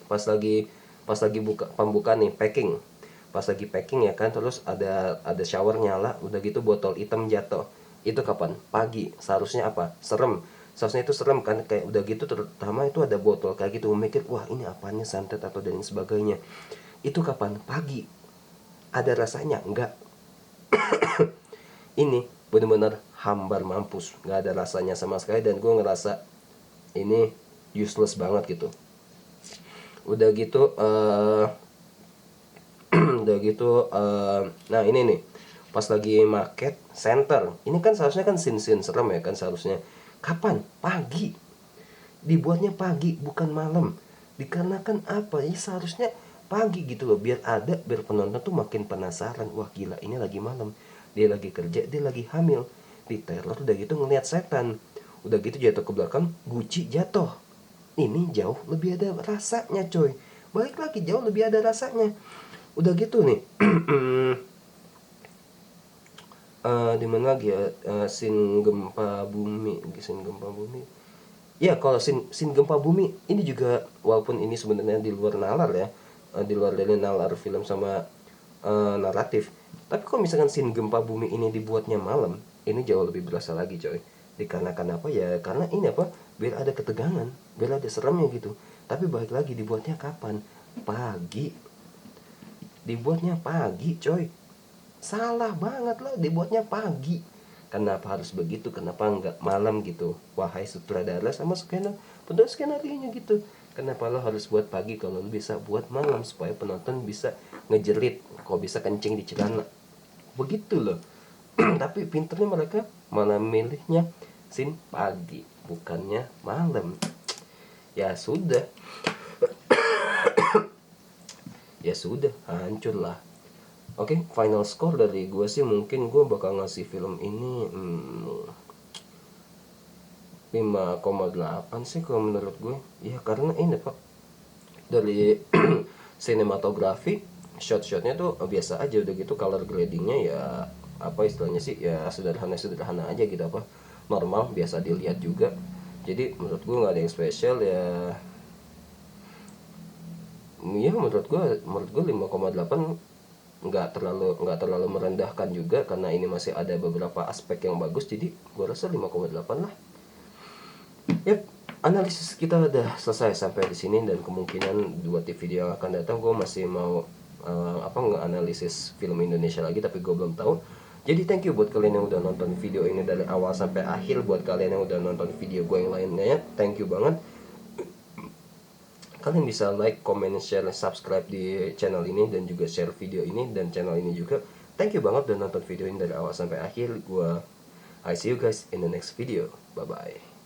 pas lagi buka pembukaan nih, packing, pas lagi packing ya kan, terus ada shower nyala, udah gitu botol hitam jatuh, itu kapan? Pagi. Seharusnya apa? Serem. Seharusnya itu serem kan, kayak udah gitu terutama itu ada botol kayak gitu, mikir wah ini apanya, santet atau dan sebagainya. Itu kapan? Pagi. Ada rasanya? Enggak. Ini bener-bener hambar mampus, nggak ada rasanya sama sekali, dan gue ngerasa ini useless banget gitu. Udah gitu udah gitu nah ini nih, pas lagi market center, ini kan seharusnya kan scene serem ya kan, seharusnya kapan? Pagi. Dibuatnya pagi bukan malam, dikarenakan apa ya, seharusnya pagi gitu loh, biar penonton tuh makin penasaran, wah gila ini lagi malam, dia lagi kerja, dia lagi hamil, di teror, udah gitu ngeliat setan, udah gitu jatuh ke belakang, guci jatuh. Ini jauh lebih ada rasanya coy, balik lagi jauh lebih ada rasanya. Udah gitu nih di mana lagi ya, scene gempa bumi, ya. Kalau scene gempa bumi ini juga, walaupun ini sebenarnya di luar nalar ya, di luar dari nalar film sama naratif, tapi kalau misalkan scene gempa bumi ini dibuatnya malam, ini jauh lebih berasa lagi coy. Dikarenakan apa ya, karena ini apa, biar ada ketegangan, biar ada seremnya gitu. Tapi balik lagi, dibuatnya kapan? Pagi. Dibuatnya pagi coy, salah banget lah dibuatnya pagi. Kenapa harus begitu? Kenapa nggak malam gitu? Wahai sutradara sama skenario nya gitu, kenapa lo harus buat pagi kalau lo bisa buat malam supaya penonton bisa ngejerit, kok bisa kencing di celana begitu loh. Tapi pinternya mereka malah milihnya scene pagi bukannya malam. Ya sudah, ya sudah, hancur lah. Oke, final score dari gue sih, mungkin gue bakal ngasih film ini 5,8 sih kalau menurut gue. Ya karena ini pak, dari sinematografi, shot-shotnya tuh biasa aja, udah gitu color gradingnya ya apa istilahnya sih, ya sederhana aja gitu, apa normal biasa dilihat juga. Jadi menurut gue nggak ada yang spesial ya. Ya menurut gue 5,8 nggak terlalu merendahkan juga, karena ini masih ada beberapa aspek yang bagus, jadi gue rasa 5,8 lah. Yap, analisis kita udah selesai sampai di sini, dan kemungkinan di video yang akan datang gue masih mau nge-analisis film Indonesia lagi, tapi gue belum tahu. Jadi thank you buat kalian yang udah nonton video ini dari awal sampai akhir. Buat kalian yang udah nonton video gue yang lainnya, thank you banget. Kalian bisa like, comment, share, subscribe di channel ini, dan juga share video ini dan channel ini juga. Thank you banget udah nonton video ini dari awal sampai akhir. I see you guys in the next video. Bye bye.